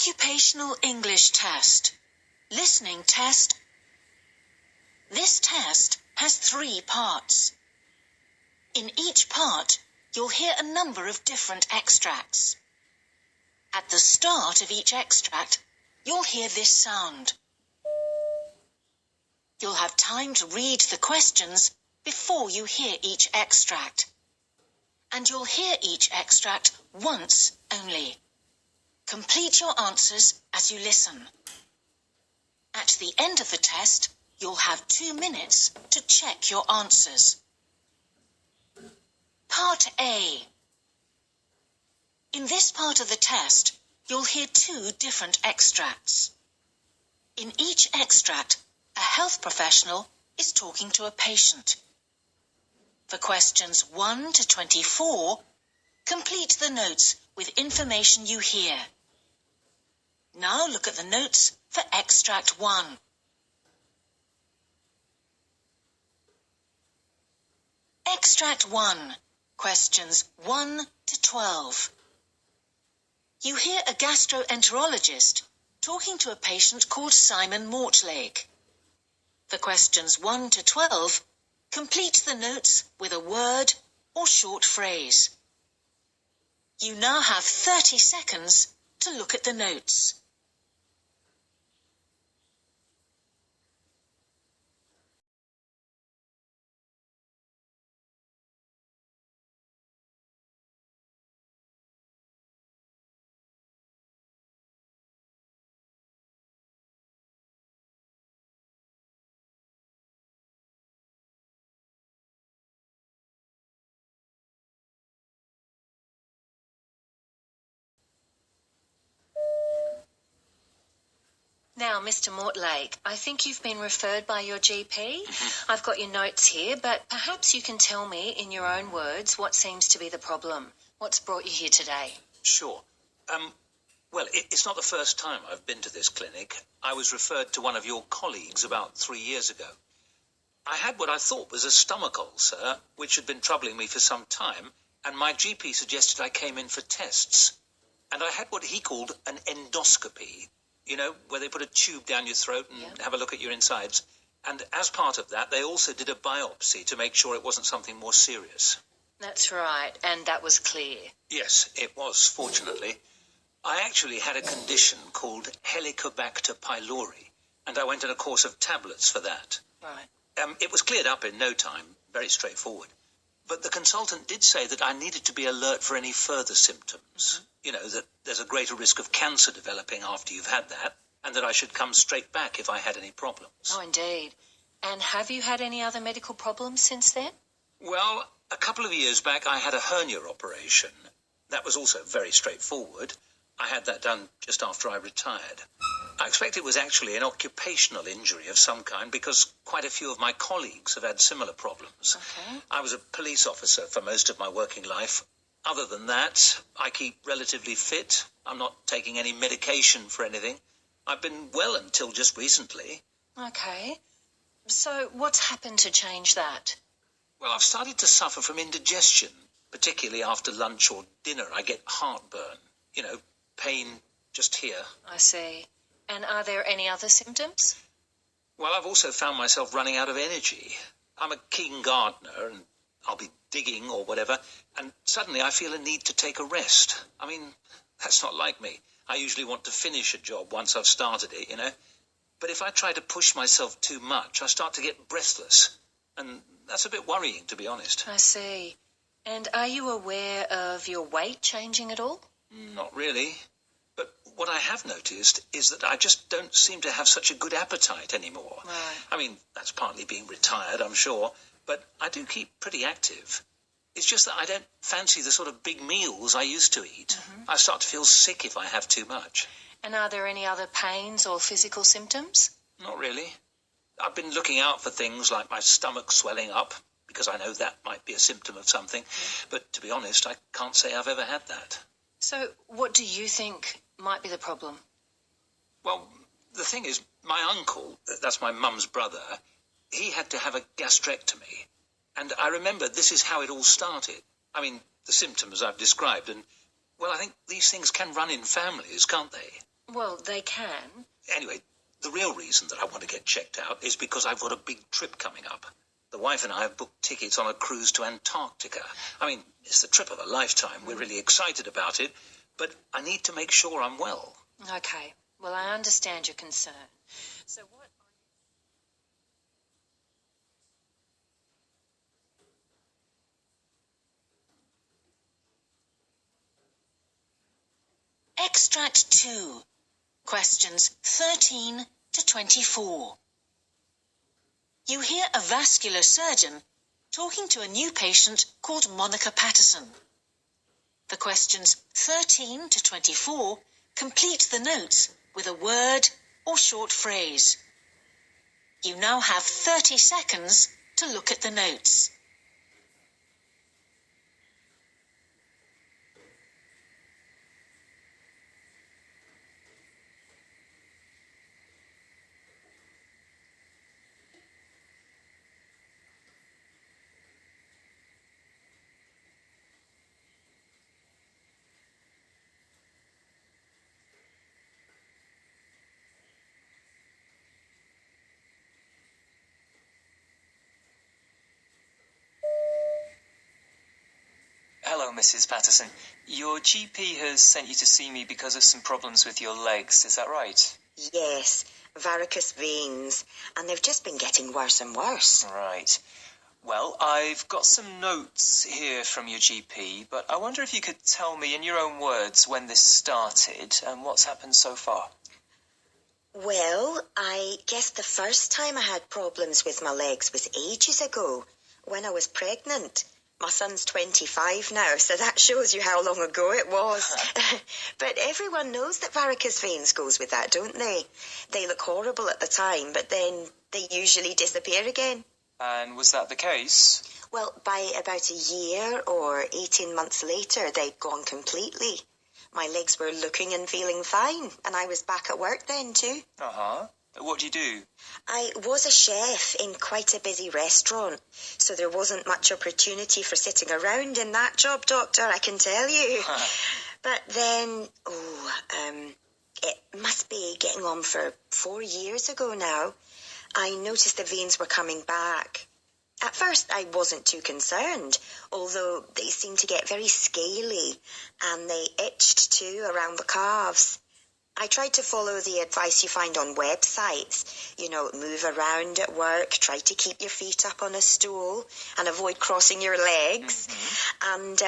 Occupational English Test. Listening test. This test has 3 parts. In each part, you'll hear a number of different extracts. At the start of each extract, you'll hear this sound. You'll have time to read the questions before you hear each extract. And you'll hear each extract once only. Complete your answers as you listen. At the end of the test, you'll have 2 minutes to check your answers. Part A. In this part of the test, you'll hear 2 different extracts. In each extract, a health professional is talking to a patient. For questions 1 to 24, complete the notes with information you hear. Now look at the notes for extract 1. Extract 1, questions 1 to 12. You hear a gastroenterologist talking to a patient called Simon Mortlake. For questions 1 to 12, complete the notes with a word or short phrase. You now have 30 seconds to look at the notes. Now, Mr. Mortlake, I think you've been referred by your GP. I've got your notes here, but perhaps you can tell me in your own words what seems to be the problem. What's brought you here today? Sure. Well, it's not the first time I've been to this clinic. I was referred to one of your colleagues about 3 years ago. I had what I thought was a stomach ulcer, which had been troubling me for some time, and my GP suggested I came in for tests. And I had what he called an endoscopy. You know, where they put a tube down your throat and have a look at your insides. And as part of that, they also did a biopsy to make sure it wasn't something more serious. That's right, and that was clear. Yes, it was, fortunately. I actually had a condition called Helicobacter pylori, and I went on a course of tablets for that. Right. It was cleared up in no time, very straightforward. But the consultant did say that I needed to be alert for any further symptoms. You know, that there's a greater risk of cancer developing after you've had that, and that I should come straight back if I had any problems. Oh, indeed. And have you had any other medical problems since then? Well, a couple of years back I had a hernia operation. That was also very straightforward. I had that done just after I retired. I expect it was actually an occupational injury of some kind because quite a few of my colleagues have had similar problems. Okay. I was a police officer for most of my working life. Other than that, I keep relatively fit. I'm not taking any medication for anything. I've been well until just recently. Okay. So what's happened to change that? Well, I've started to suffer from indigestion, particularly after lunch or dinner. I get heartburn, you know, pain just here. I see. And are there any other symptoms? Well, I've also found myself running out of energy. I'm a keen gardener and I'll be digging or whatever, and suddenly I feel a need to take a rest. I mean, that's not like me. I usually want to finish a job once I've started it, you know. But if I try to push myself too much, I start to get breathless. And that's a bit worrying, to be honest. I see. And are you aware of your weight changing at all? Not really. But what I have noticed is that I just don't seem to have such a good appetite anymore. Right. I mean, that's partly being retired, I'm sure. But I do keep pretty active. It's just that I don't fancy the sort of big meals I used to eat. I start to feel sick if I have too much. And are there any other pains or physical symptoms? Not really. I've been looking out for things like my stomach swelling up, because I know that might be a symptom of something. But to be honest, I can't say I've ever had that. So what do you think might be the problem? Well, the thing is, my uncle, that's my mum's brother, he had to have a gastrectomy. And I remember this is how it all started. I mean, the symptoms I've described, and, well, I think these things can run in families, can't they? Well, they can. Anyway, the real reason that I want to get checked out is because I've got a big trip coming up. The wife and I have booked tickets on a cruise to Antarctica. I mean, it's the trip of a lifetime. We're really excited about it, but I need to make sure I'm well. Okay. Well, I understand your concern. So what... Extract 2. Questions 13 to 24. You hear a vascular surgeon talking to a new patient called Monica Patterson. The questions 13 to 24 complete the notes with a word or short phrase. You now have 30 seconds to look at the notes. Hello, Mrs. Patterson. Your GP has sent you to see me because of some problems with your legs, is that right? Yes, varicose veins, and they've just been getting worse and worse. Right. Well, I've got some notes here from your GP, but I wonder if you could tell me in your own words when this started and what's happened so far. Well, I guess the first time I had problems with my legs was ages ago, when I was pregnant. My son's 25 now, so that shows you how long ago it was. But everyone knows that varicose veins goes with that, don't they? They look horrible at the time, but then they usually disappear again. And was that the case? Well, by about a year or 18 months later, they'd gone completely. My legs were looking and feeling fine, and I was back at work then too. Uh-huh. What do you do? I was a chef in quite a busy restaurant, so there wasn't much opportunity for sitting around in that job, Doctor, I can tell you. But then, it must be getting on for 4 years ago now. I noticed the veins were coming back. At first, I wasn't too concerned, although they seemed to get very scaly, and they itched too around the calves. I tried to follow the advice you find on websites. You know, move around at work, try to keep your feet up on a stool, and avoid crossing your legs. Mm-hmm. And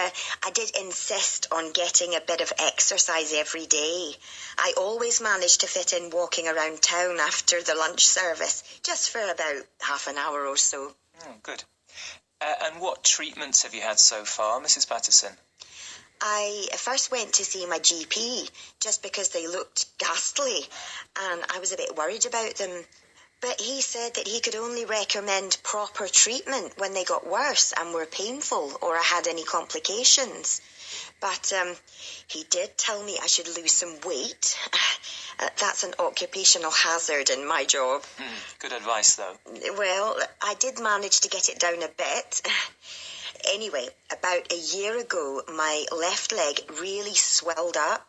I did insist on getting a bit of exercise every day. I always managed to fit in walking around town after the lunch service, just for about half an hour or so. Oh, good. And what treatments have you had so far, Mrs. Patterson? I first went to see my GP just because they looked ghastly, and I was a bit worried about them. But he said that he could only recommend proper treatment when they got worse and were painful or I had any complications. But he did tell me I should lose some weight. That's an occupational hazard in my job. Good advice, though. Well, I did manage to get it down a bit. Anyway, about a year ago, my left leg really swelled up.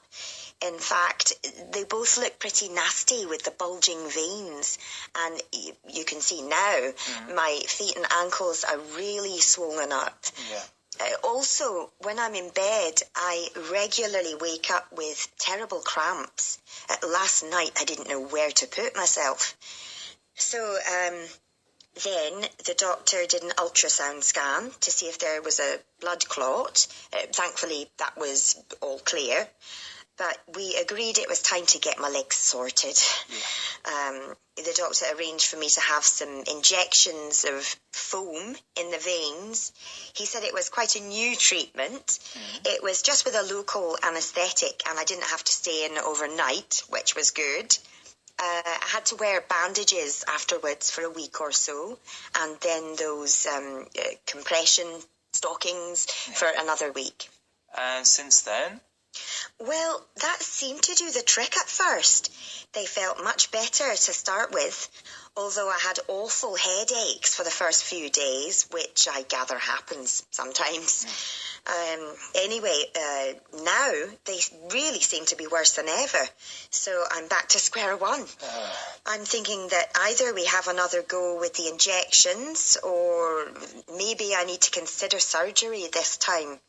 In fact, they both look pretty nasty with the bulging veins. And you can see now, my feet and ankles are really swollen up. Yeah. Also, when I'm in bed, I regularly wake up with terrible cramps. Last night, I didn't know where to put myself. So, then the doctor did an ultrasound scan to see if there was a blood clot. Thankfully, that was all clear. But we agreed it was time to get my legs sorted. Yeah. The doctor arranged for me to have some injections of foam in the veins. He said it was quite a new treatment. It was just with a local anaesthetic, and I didn't have to stay in overnight, which was good. I had to wear bandages afterwards for a week or so, and then those compression stockings for another week. And since then? Well, that seemed to do the trick at first. They felt much better to start with, although I had awful headaches for the first few days, which I gather happens sometimes. Anyway, now they really seem to be worse than ever, so I'm back to square one. I'm thinking that either we have another go with the injections, or maybe I need to consider surgery this time.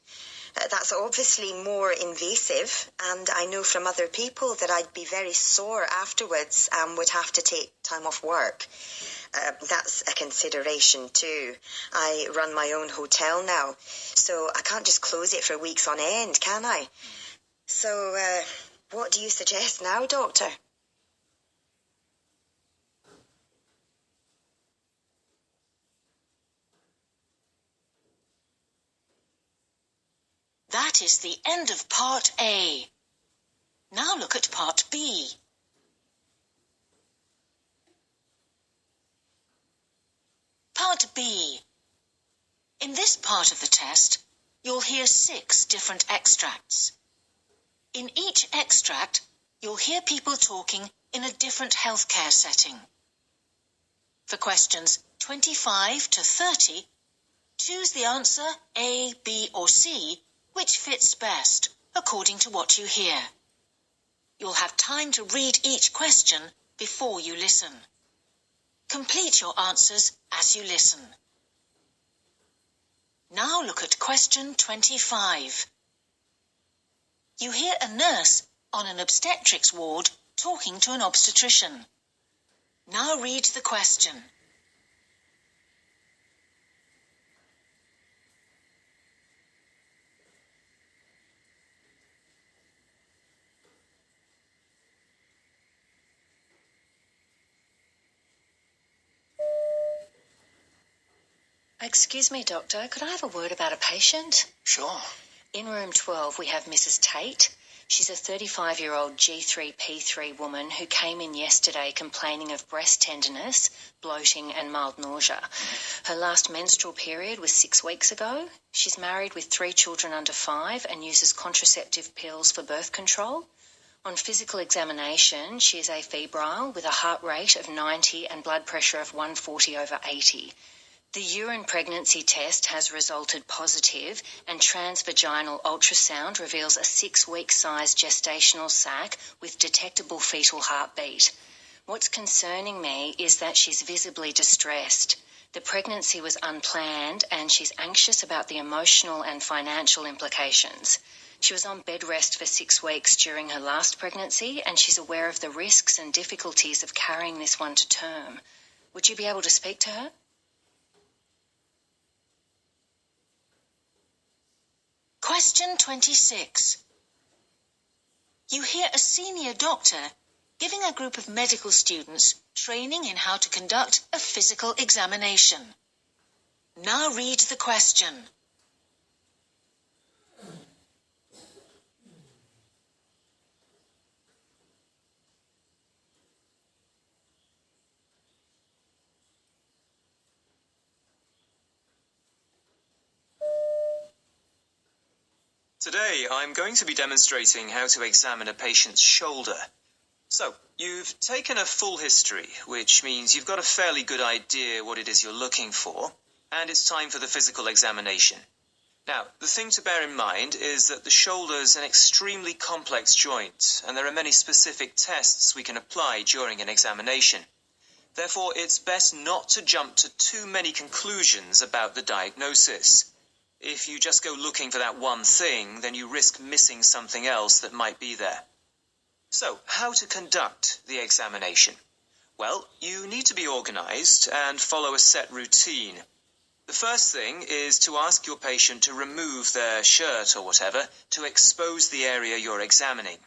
That's obviously more invasive, and I know from other people that I'd be very sore afterwards and would have to take time off work. That's a consideration too. I run my own hotel now, so I can't just close it for weeks on end, can I? So, what do you suggest now, Doctor? That is the end of Part A. Now look at Part B. Part B. In this part of the test, you'll hear 6 different extracts. In each extract, you'll hear people talking in a different healthcare setting. For questions 25 to 30, choose the answer A, B, or C, which fits best, according to what you hear. You'll have time to read each question before you listen. Complete your answers as you listen. Now look at question 25. You hear a nurse on an obstetrics ward talking to an obstetrician. Now read the question. Excuse me, Doctor, could I have a word about a patient? Sure. In room 12, we have Mrs. Tate. She's a 35-year-old G3P3 woman who came in yesterday complaining of breast tenderness, bloating and mild nausea. Her last menstrual period was 6 weeks ago. She's married with 3 children under 5 and uses contraceptive pills for birth control. On physical examination, she is afebrile with a heart rate of 90 and blood pressure of 140/80. The urine pregnancy test has resulted positive, and transvaginal ultrasound reveals a 6-week sized gestational sac with detectable fetal heartbeat. What's concerning me is that she's visibly distressed. The pregnancy was unplanned, and she's anxious about the emotional and financial implications. She was on bed rest for 6 weeks during her last pregnancy, and she's aware of the risks and difficulties of carrying this one to term. Would you be able to speak to her? Question 26. You hear a senior doctor giving a group of medical students training in how to conduct a physical examination. Now read the question. Today, I'm going to be demonstrating how to examine a patient's shoulder. So, you've taken a full history, which means you've got a fairly good idea what it is you're looking for, and it's time for the physical examination. Now, the thing to bear in mind is that the shoulder's an extremely complex joint, and there are many specific tests we can apply during an examination. Therefore, it's best not to jump to too many conclusions about the diagnosis. If you just go looking for that one thing, then you risk missing something else that might be there. So, how to conduct the examination? Well, you need to be organized and follow a set routine. The first thing is to ask your patient to remove their shirt or whatever to expose the area you're examining.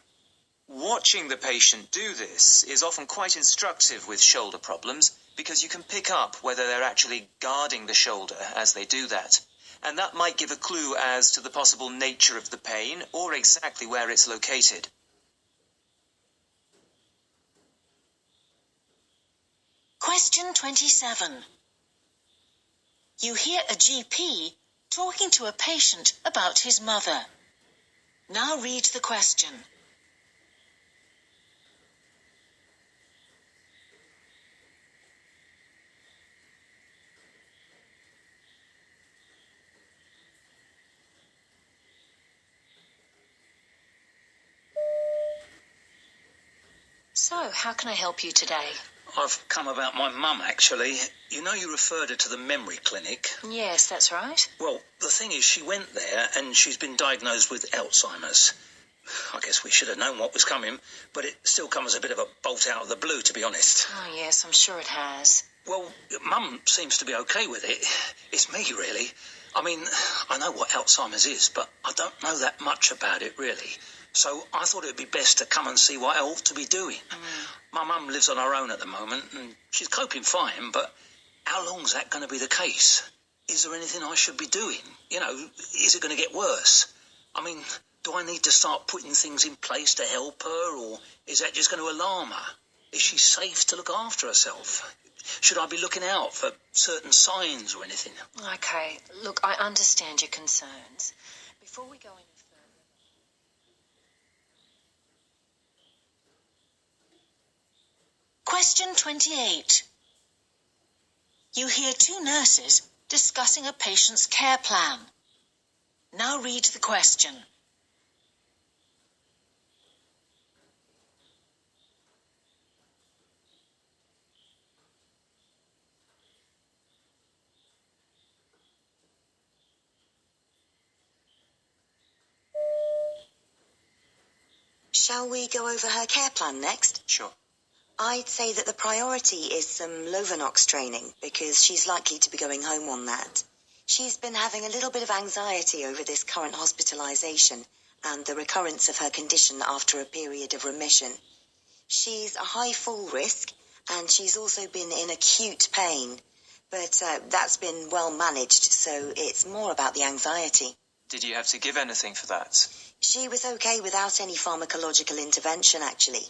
Watching the patient do this is often quite instructive with shoulder problems because you can pick up whether they're actually guarding the shoulder as they do that. And that might give a clue as to the possible nature of the pain or exactly where it's located. Question 27. You hear a GP talking to a patient about his mother. Now read the question. So, how can I help you today? I've come about my mum, actually. You know you referred her to the memory clinic. Yes, that's right. Well, the thing is, she went there and she's been diagnosed with Alzheimer's. I guess we should have known what was coming, but it still comes a bit of a bolt out of the blue, to be honest. Oh, yes, I'm sure it has. Well, Mum seems to be okay with it. It's me, really. I mean, I know what Alzheimer's is, but I don't know that much about it, really. So I thought it'd be best to come and see what I ought to be doing. My mum lives on her own at the moment, and she's coping fine, but how long's that going to be the case? Is there anything I should be doing? You know, is it going to get worse? I mean, do I need to start putting things in place to help her, or is that just going to alarm her? Is she safe to look after herself? Should I be looking out for certain signs or anything? Okay, look, I understand your concerns. Before we go any further... Question 28. You hear two nurses discussing a patient's care plan. Now read the question. Shall we go over her care plan next? Sure. I'd say that the priority is some Lovenox training, because she's likely to be going home on that. She's been having a little bit of anxiety over this current hospitalization and the recurrence of her condition after a period of remission. She's a high fall risk, and she's also been in acute pain, but that's been well managed, so it's more about the anxiety. Did you have to give anything for that? She was okay without any pharmacological intervention, actually.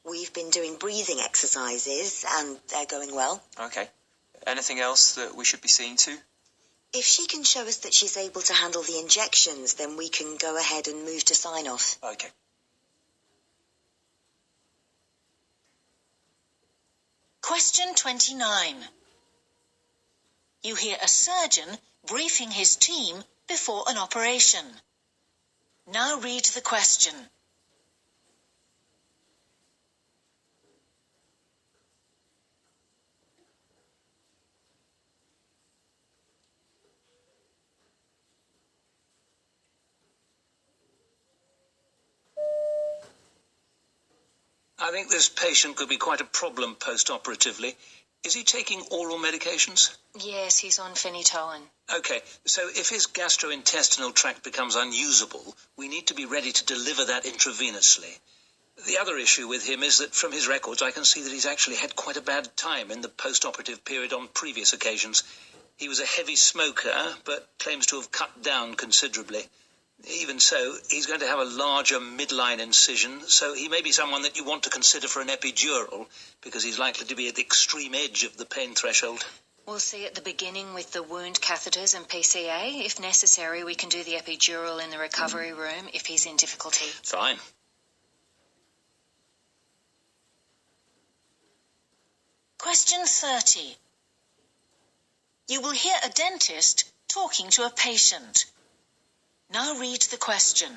We've been doing breathing exercises, and they're going well. Okay. Anything else that we should be seeing to? If she can show us that she's able to handle the injections, then we can go ahead and move to sign-off. Okay. Question 29. You hear a surgeon briefing his team before an operation. Now read the question. I think this patient could be quite a problem post-operatively. Is he taking oral medications? Yes, he's on phenytoin. Okay, so if his gastrointestinal tract becomes unusable, we need to be ready to deliver that intravenously. The other issue with him is that from his records I can see that he's actually had quite a bad time in the post-operative period on previous occasions. He was a heavy smoker, but claims to have cut down considerably. Even so, he's going to have a larger midline incision, so he may be someone that you want to consider for an epidural, because he's likely to be at the extreme edge of the pain threshold. We'll see at the beginning with the wound catheters and PCA. If necessary, we can do the epidural in the recovery room if he's in difficulty. Fine. Question 30. You will hear a dentist talking to a patient. Now read the question.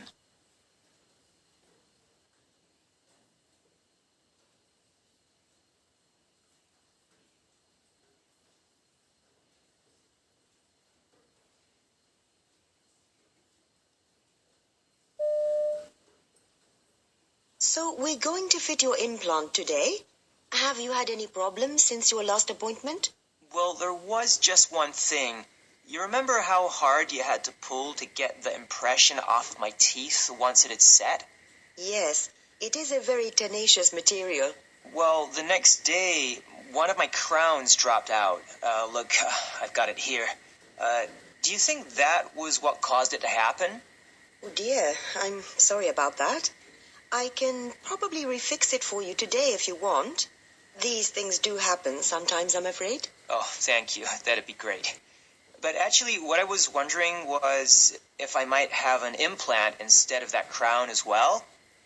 So we're going to fit your implant today. Have you had any problems since your last appointment? Well, there was just one thing. You remember how hard you had to pull to get the impression off my teeth once it had set? Yes, it is a very tenacious material. Well, the next day, one of my crowns dropped out. Look, I've got it here. Do you think that was what caused it to happen? Oh dear, I'm sorry about that. I can probably refix it for you today if you want. These things do happen sometimes, I'm afraid. Oh, thank you. That'd be great. But actually, what I was wondering was if I might have an implant instead of that crown as well.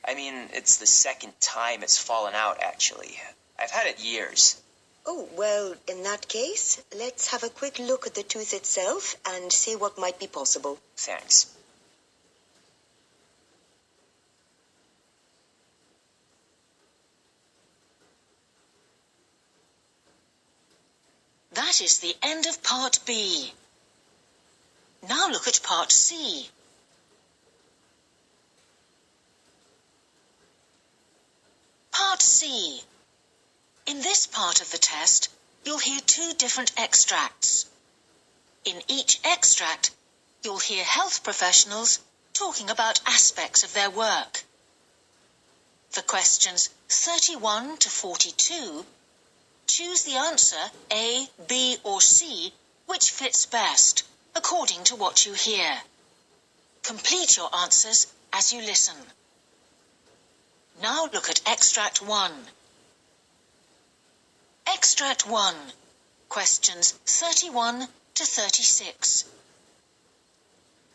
I mean, it's the second time it's fallen out, actually. I've had it years. Oh, well, in that case, let's have a quick look at the tooth itself and see what might be possible. Thanks. That is the end of Part B. Now look at Part C. Part C. In this part of the test, you'll hear two different extracts. In each extract, you'll hear health professionals talking about aspects of their work. For questions 31 to 42, choose the answer A, B or C which fits best, according to what you hear. Complete your answers as you listen. Now look at Extract 1. Extract 1, questions 31 to 36.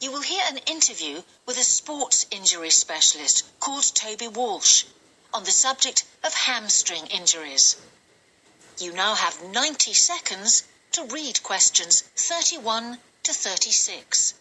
You will hear an interview with a sports injury specialist called Toby Walsh on the subject of hamstring injuries. You now have 90 seconds to read questions 31 to 36.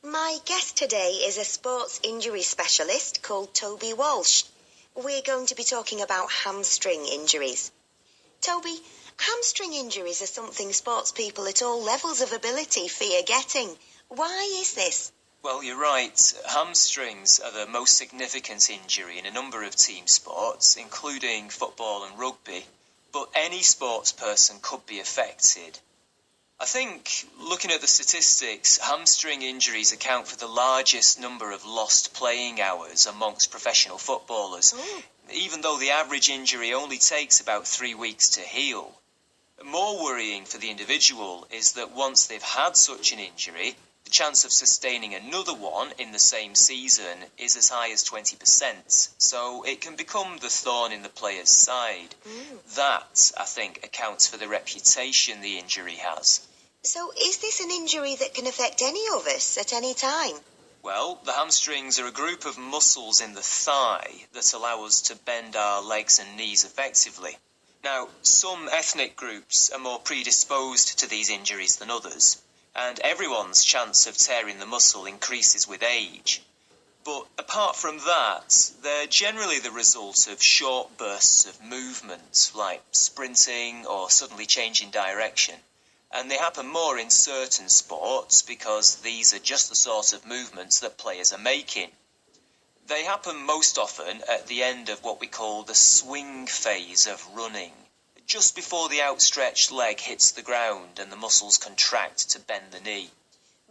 My guest today is a sports injury specialist called Toby Walsh. We're going to be talking about hamstring injuries. Toby, hamstring injuries are something sports people at all levels of ability fear getting. Why is this? Well, you're right. Hamstrings are the most significant injury in a number of team sports, including football and rugby, but any sports person could be affected. I think, looking at the statistics, hamstring injuries account for the largest number of lost playing hours amongst professional footballers, even though the average injury only takes about 3 weeks to heal. More worrying for the individual is that once they've had such an injury, the chance of sustaining another one in the same season is as high as 20%, so it can become the thorn in the player's side. That, I think, accounts for the reputation the injury has. So is this an injury that can affect any of us at any time? Well, the hamstrings are a group of muscles in the thigh that allow us to bend our legs and knees effectively. Now, some ethnic groups are more predisposed to these injuries than others, and everyone's chance of tearing the muscle increases with age. But apart from that, they're generally the result of short bursts of movement, like sprinting or suddenly changing direction. And they happen more in certain sports because these are just the sort of movements that players are making. They happen most often at the end of what we call the swing phase of running, just before the outstretched leg hits the ground and the muscles contract to bend the knee.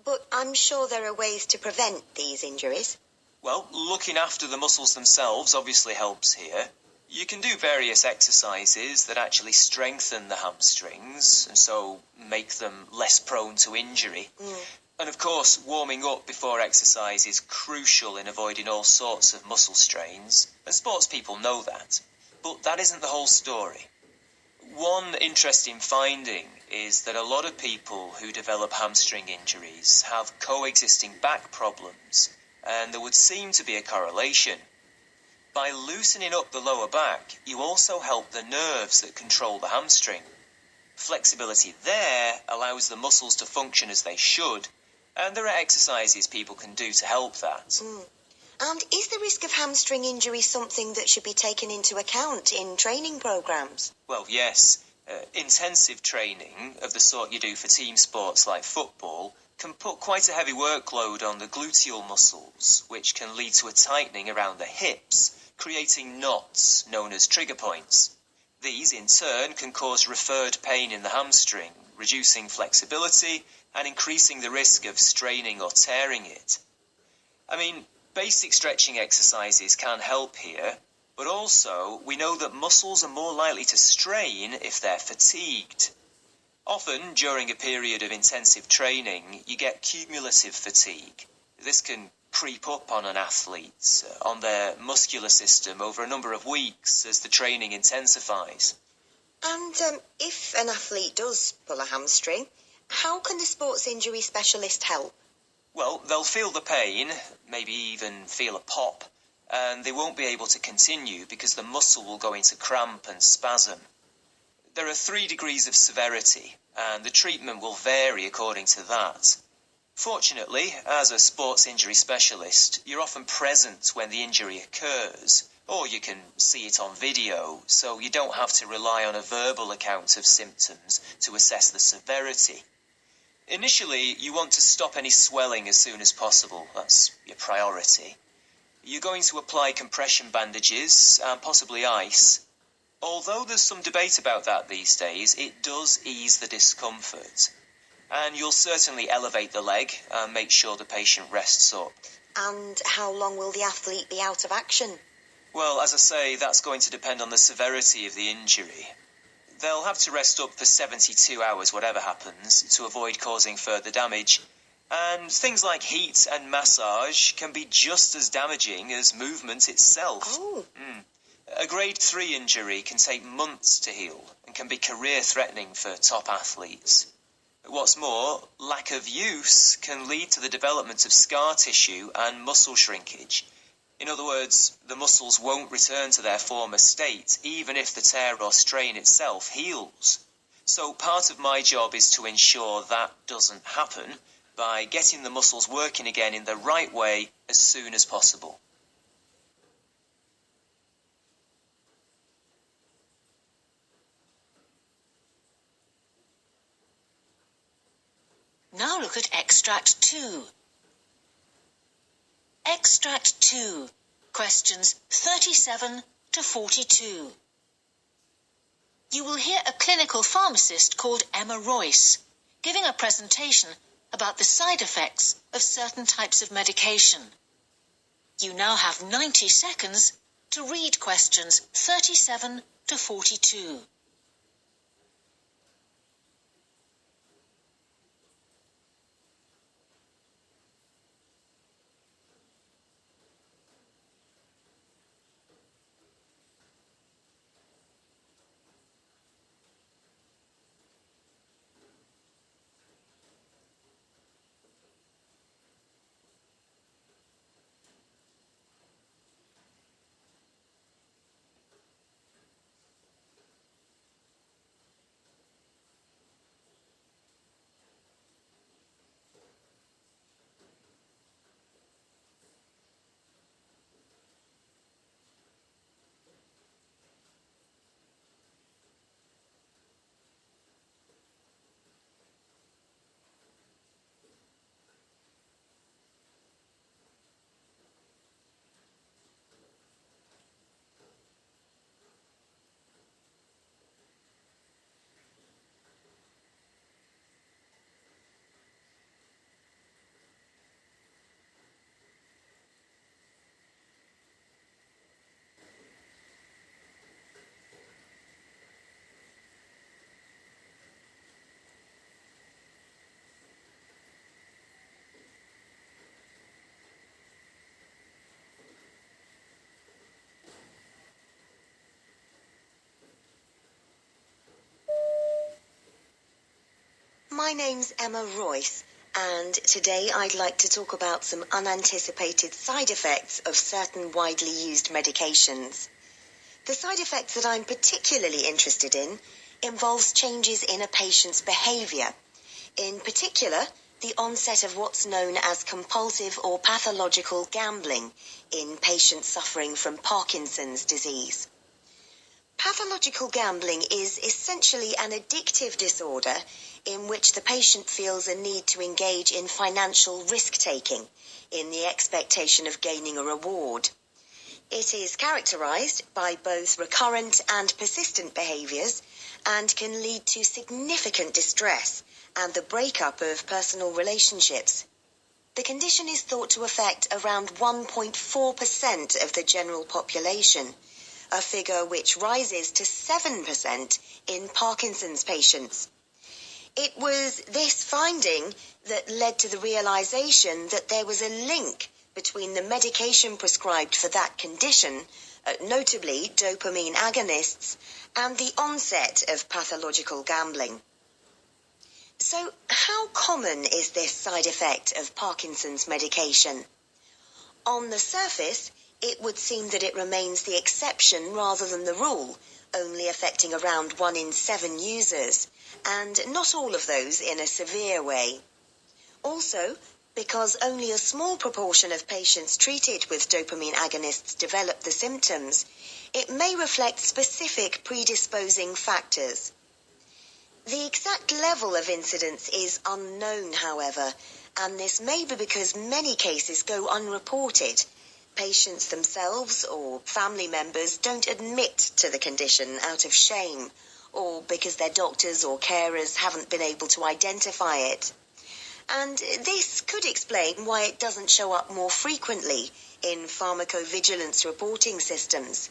But I'm sure there are ways to prevent these injuries. Well, looking after the muscles themselves obviously helps here. You can do various exercises that actually strengthen the hamstrings and so make them less prone to injury. And of course, warming up before exercise is crucial in avoiding all sorts of muscle strains, and sports people know that. But that isn't the whole story. One interesting finding is that a lot of people who develop hamstring injuries have coexisting back problems, and there would seem to be a correlation. By loosening up the lower back, you also help the nerves that control the hamstring. Flexibility there allows the muscles to function as they should, and there are exercises people can do to help that. And is the risk of hamstring injury something that should be taken into account in training programs? Well, yes. Intensive training, of the sort you do for team sports like football, can put quite a heavy workload on the gluteal muscles, which can lead to a tightening around the hips, creating knots known as trigger points. These, in turn, can cause referred pain in the hamstring, reducing flexibility and increasing the risk of straining or tearing it. I mean, basic stretching exercises can help here, but also we know that muscles are more likely to strain if they're fatigued. Often, during a period of intensive training, you get cumulative fatigue. This can creep up on an athlete, on their muscular system over a number of weeks as the training intensifies. And if an athlete does pull a hamstring, how can the sports injury specialist help? Well, they'll feel the pain, maybe even feel a pop, and they won't be able to continue because the muscle will go into cramp and spasm. There are 3 degrees of severity, and the treatment will vary according to that. Fortunately, as a sports injury specialist, you're often present when the injury occurs, or you can see it on video, so you don't have to rely on a verbal account of symptoms to assess the severity. Initially, you want to stop any swelling as soon as possible. That's your priority. You're going to apply compression bandages and possibly ice. Although there's some debate about that these days, it does ease the discomfort. And you'll certainly elevate the leg and make sure the patient rests up. And how long will the athlete be out of action? Well, as I say, that's going to depend on the severity of the injury. They'll have to rest up for 72 hours, whatever happens, to avoid causing further damage. And things like heat and massage can be just as damaging as movement itself. Oh. A grade 3 injury can take months to heal and can be career-threatening for top athletes. What's more, lack of use can lead to the development of scar tissue and muscle shrinkage. In other words, the muscles won't return to their former state, even if the tear or strain itself heals. So part of my job is to ensure that doesn't happen by getting the muscles working again in the right way as soon as possible. Now look at Extract 2. Extract 2, questions 37 to 42. You will hear a clinical pharmacist called Emma Royce giving a presentation about the side effects of certain types of medication. You now have 90 seconds to read questions 37 to 42. My name's Emma Royce, and today I'd like to talk about some unanticipated side effects of certain widely used medications. The side effects that I'm particularly interested in involves changes in a patient's behaviour. In particular, the onset of what's known as compulsive or pathological gambling in patients suffering from Parkinson's disease. Pathological gambling is essentially an addictive disorder in which the patient feels a need to engage in financial risk-taking in the expectation of gaining a reward. It is characterized by both recurrent and persistent behaviors and can lead to significant distress and the breakup of personal relationships. The condition is thought to affect around 1.4% of the general population, a figure which rises to 7% in Parkinson's patients. It was this finding that led to the realization that there was a link between the medication prescribed for that condition, notably dopamine agonists, and the onset of pathological gambling. So, how common is this side effect of Parkinson's medication? On the surface, it would seem that it remains the exception rather than the rule, only affecting around 1 in 7 users, and not all of those in a severe way. Also, because only a small proportion of patients treated with dopamine agonists develop the symptoms, it may reflect specific predisposing factors. The exact level of incidence is unknown, however, and this may be because many cases go unreported. Patients themselves or family members don't admit to the condition out of shame, or because their doctors or carers haven't been able to identify it. And this could explain why it doesn't show up more frequently in pharmacovigilance reporting systems.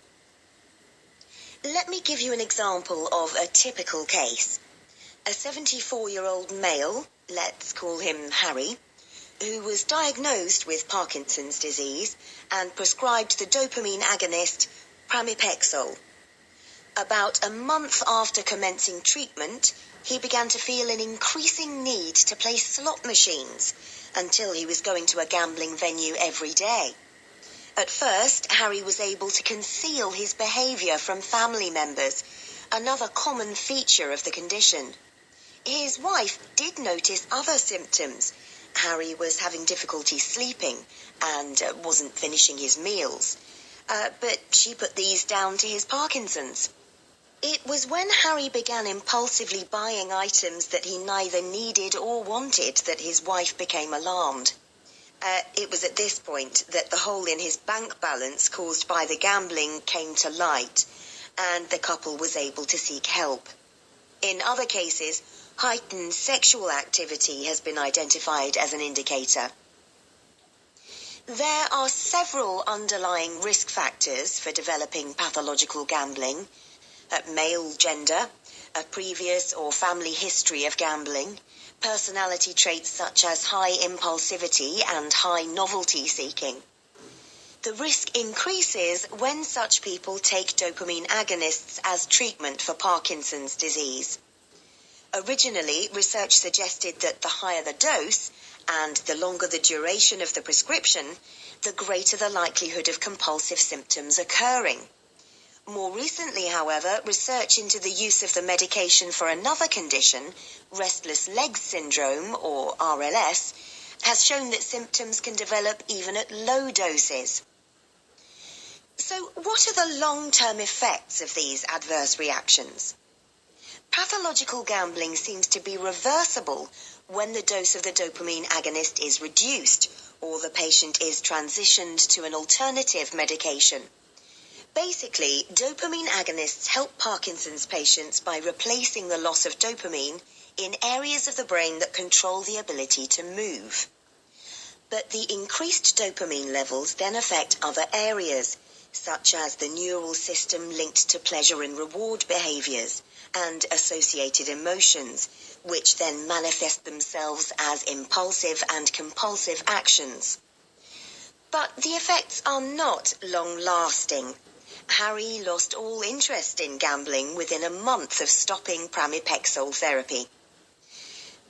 Let me give you an example of a typical case. A 74-year-old male, let's call him Harry, who was diagnosed with Parkinson's disease and prescribed the dopamine agonist pramipexole. About a month after commencing treatment, he began to feel an increasing need to play slot machines until he was going to a gambling venue every day. At first, Harry was able to conceal his behaviour from family members, another common feature of the condition. His wife did notice other symptoms. Harry was having difficulty sleeping and wasn't finishing his meals, but she put these down to his Parkinson's. It was when Harry began impulsively buying items that he neither needed or wanted that his wife became alarmed. It was at this point that the hole in his bank balance caused by the gambling came to light, and the couple was able to seek help. In other cases, heightened sexual activity has been identified as an indicator. There are several underlying risk factors for developing pathological gambling: male gender, a previous or family history of gambling, personality traits such as high impulsivity and high novelty seeking. The risk increases when such people take dopamine agonists as treatment for Parkinson's disease. Originally, research suggested that the higher the dose and the longer the duration of the prescription, the greater the likelihood of compulsive symptoms occurring. More recently, however, research into the use of the medication for another condition, restless leg syndrome, or RLS, has shown that symptoms can develop even at low doses. So, what are the long-term effects of these adverse reactions? Pathological gambling seems to be reversible when the dose of the dopamine agonist is reduced or the patient is transitioned to an alternative medication. Basically, dopamine agonists help Parkinson's patients by replacing the loss of dopamine in areas of the brain that control the ability to move. But the increased dopamine levels then affect other areas, such as the neural system linked to pleasure and reward behaviors and associated emotions, which then manifest themselves as impulsive and compulsive actions. But the effects are not long-lasting. Harry lost all interest in gambling within a month of stopping pramipexole therapy.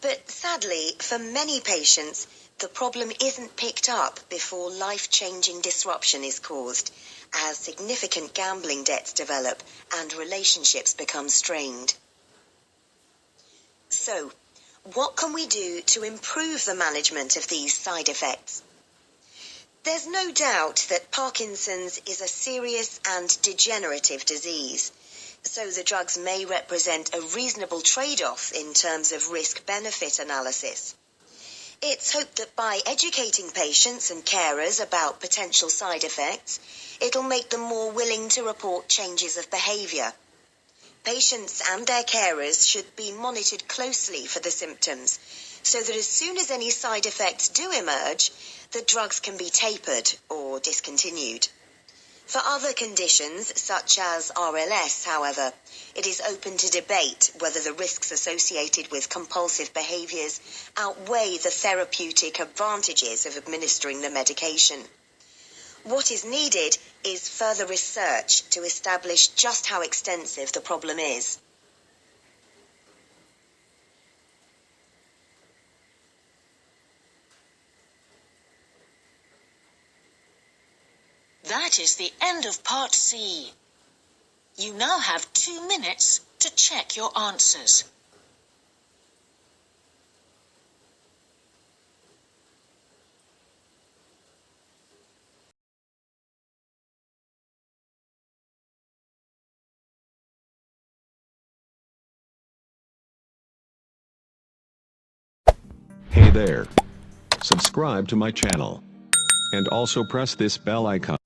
But sadly, for many patients, the problem isn't picked up before life-changing disruption is caused, as significant gambling debts develop and relationships become strained. So, what can we do to improve the management of these side effects? There's no doubt that Parkinson's is a serious and degenerative disease, so the drugs may represent a reasonable trade-off in terms of risk-benefit analysis. It's hoped that by educating patients and carers about potential side effects, it'll make them more willing to report changes of behaviour. Patients and their carers should be monitored closely for the symptoms, so that as soon as any side effects do emerge, the drugs can be tapered or discontinued. For other conditions, such as RLS, however, it is open to debate whether the risks associated with compulsive behaviours outweigh the therapeutic advantages of administering the medication. What is needed is further research to establish just how extensive the problem is. That is the end of Part C. You now have 2 minutes to check your answers. Hey there. Subscribe to my channel. And also press this bell icon.